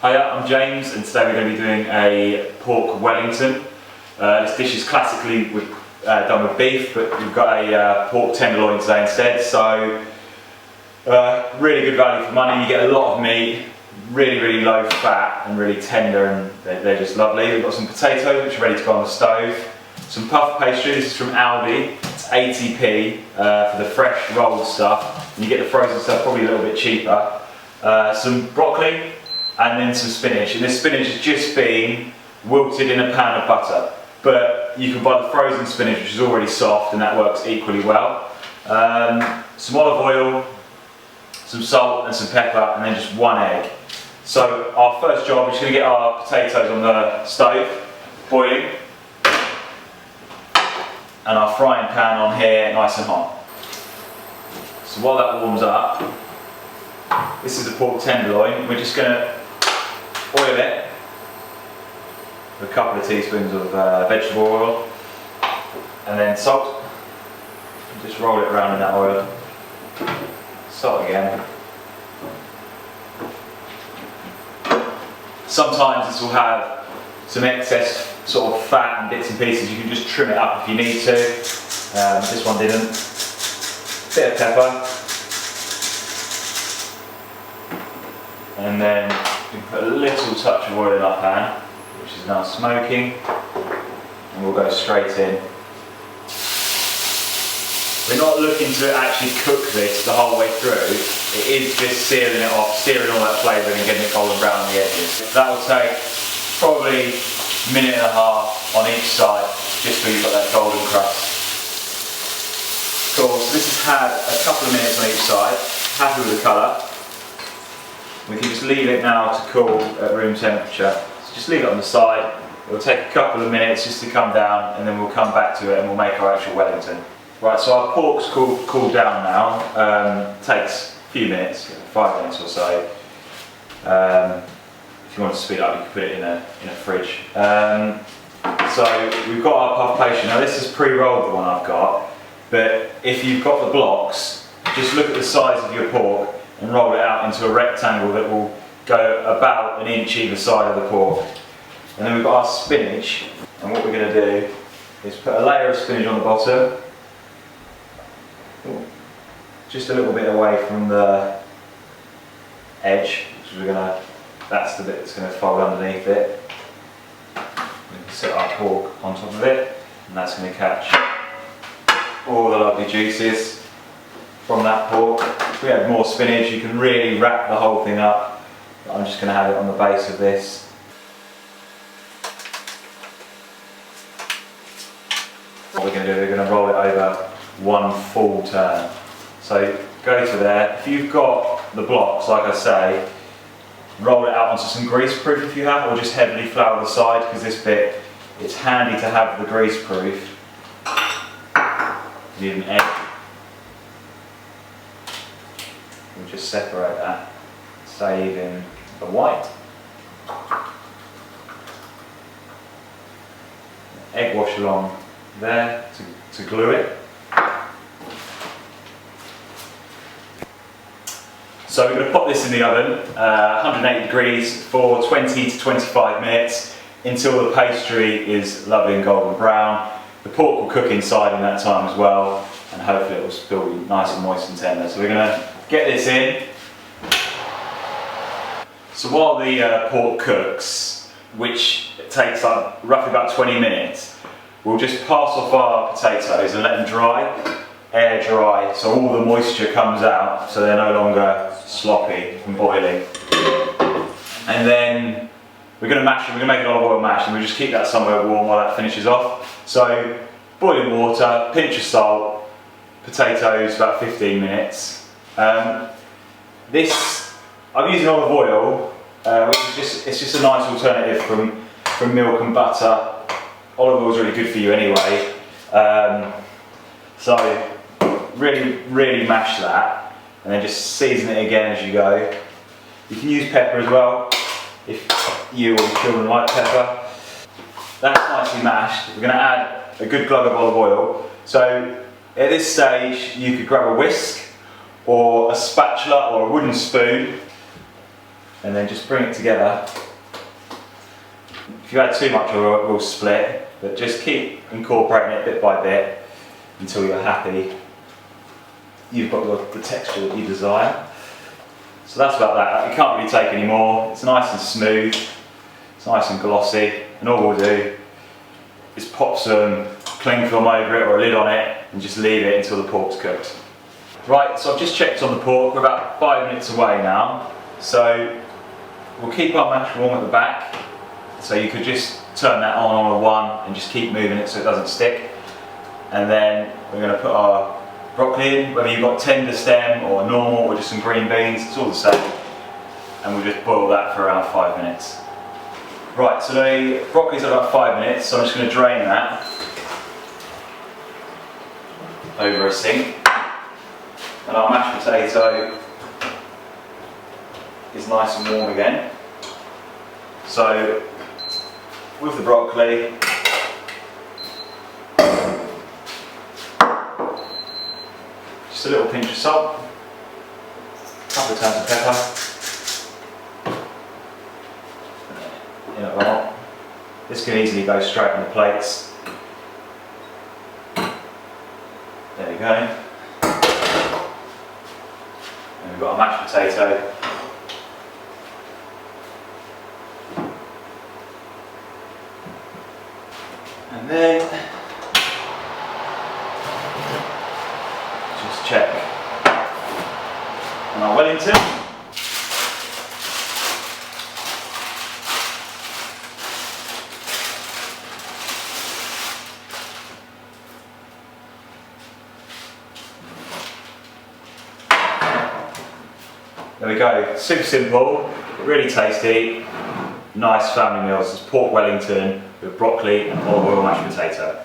Hiya, I'm James and today we're going to be doing a Pork Wellington. This dish is classically done with beef, but we've got a pork tenderloin today instead, so really good value for money. You get a lot of meat, really low fat and really tender, and they're just lovely. We've got some potatoes which are ready to go on the stove, some puff pastry. This is from Aldi, it's 80p for the fresh rolled stuff, and you get the frozen stuff probably a little bit cheaper. Some broccoli and then some spinach, and this spinach has just been wilted in a pan of butter, but you can buy the frozen spinach which is already soft and that works equally well. Some olive oil, some salt and some pepper, and then just one egg. So our first job, we're just going to get our potatoes on the stove boiling and our frying pan on here nice and hot. So while that warms up, this is the pork tenderloin. We're just going to oil it with a couple of teaspoons of vegetable oil and then salt. Just roll it around in that oil. Salt again. Sometimes this will have some excess sort of fat and bits and pieces. You can just trim it up if you need to. This one didn't. Bit of pepper. And then we can put a little touch of oil in our pan, which is now smoking, and we'll go straight in. We're not looking to actually cook this the whole way through. It is just searing it off, searing all that flavour and getting it golden brown on the edges. That will take probably a minute and a half on each side, just so you've got that golden crust. Cool, so this has had a couple of minutes on each side. Happy with the colour. We can just leave it now to cool at room temperature. So just leave it on the side. It'll take a couple of minutes just to come down, and then we'll come back to it and we'll make our actual Wellington. Right, so our pork's cooled down now. Takes a few minutes, 5 minutes or so. If you want to speed up, you can put it in a fridge. So we've got our puff pastry. Now this is pre-rolled, the one I've got, but if you've got the blocks, just look at the size of your pork and roll it out into a rectangle that will go about an inch either side of the pork. And then we've got our spinach, and what we're going to do is put a layer of spinach on the bottom, just a little bit away from the edge, which that's the bit that's going to fold underneath it. We can set our pork on top of it, and that's going to catch all the lovely juices from that pork. If we had more spinach, you can really wrap the whole thing up, but I'm just going to have it on the base of this. What we're going to do, we're going to roll it over one full turn. So go to there. If you've got the blocks, like I say, roll it out onto some grease proof if you have, or just heavily flour the side, because this bit, it's handy to have the grease proof. You need an egg. We'll just separate that, saving the white. Egg wash along there to glue it. So we're going to pop this in the oven, 180 degrees for 20 to 25 minutes until the pastry is lovely and golden brown. The pork will cook inside in that time as well, and hopefully it will still be nice and moist and tender. So we're going to get this in. So while the pork cooks, which takes like roughly about 20 minutes, we'll just pass off our potatoes and let them dry, air dry, so all the moisture comes out, so they're no longer sloppy from boiling. And then we're going to mash them. We're going to make an olive oil mash, and we'll just keep that somewhere warm while that finishes off. So boiling water, pinch of salt, potatoes about 15 minutes. This, I'm using olive oil, which is just a nice alternative from milk and butter. Olive oil is really good for you anyway. So really mash that, and then just season it again as you go. You can use pepper as well, if you or your children like pepper. That's nicely mashed. We're going to add a good glug of olive oil. So at this stage you could grab a whisk or a spatula or a wooden spoon and then just bring it together. If you add too much it will split, but just keep incorporating it bit by bit until you're happy you've got the texture that you desire. So that's about that. You can't really take any more. It's nice and smooth, it's nice and glossy, and all we'll do is pop some cling film over it or a lid on it and just leave it until the pork's cooked. Right, so I've just checked on the pork. We're about 5 minutes away now. So we'll keep our mash warm at the back. So you could just turn that on a 1 and just keep moving it so it doesn't stick. And then we're going to put our broccoli in, whether you've got tender stem or normal or just some green beans, it's all the same. And we'll just boil that for around 5 minutes. Right, so the broccoli's at about 5 minutes, so I'm just going to drain that over a sink. And our mashed potato is nice and warm again. So with the broccoli, just a little pinch of salt, a couple of turns of pepper. This can easily go straight on the plates. There you go. And we've got a mashed potato. And then just check on our Wellington. There we go, super simple, but really tasty, nice family meals. It's pork Wellington with broccoli and olive oil mashed potato.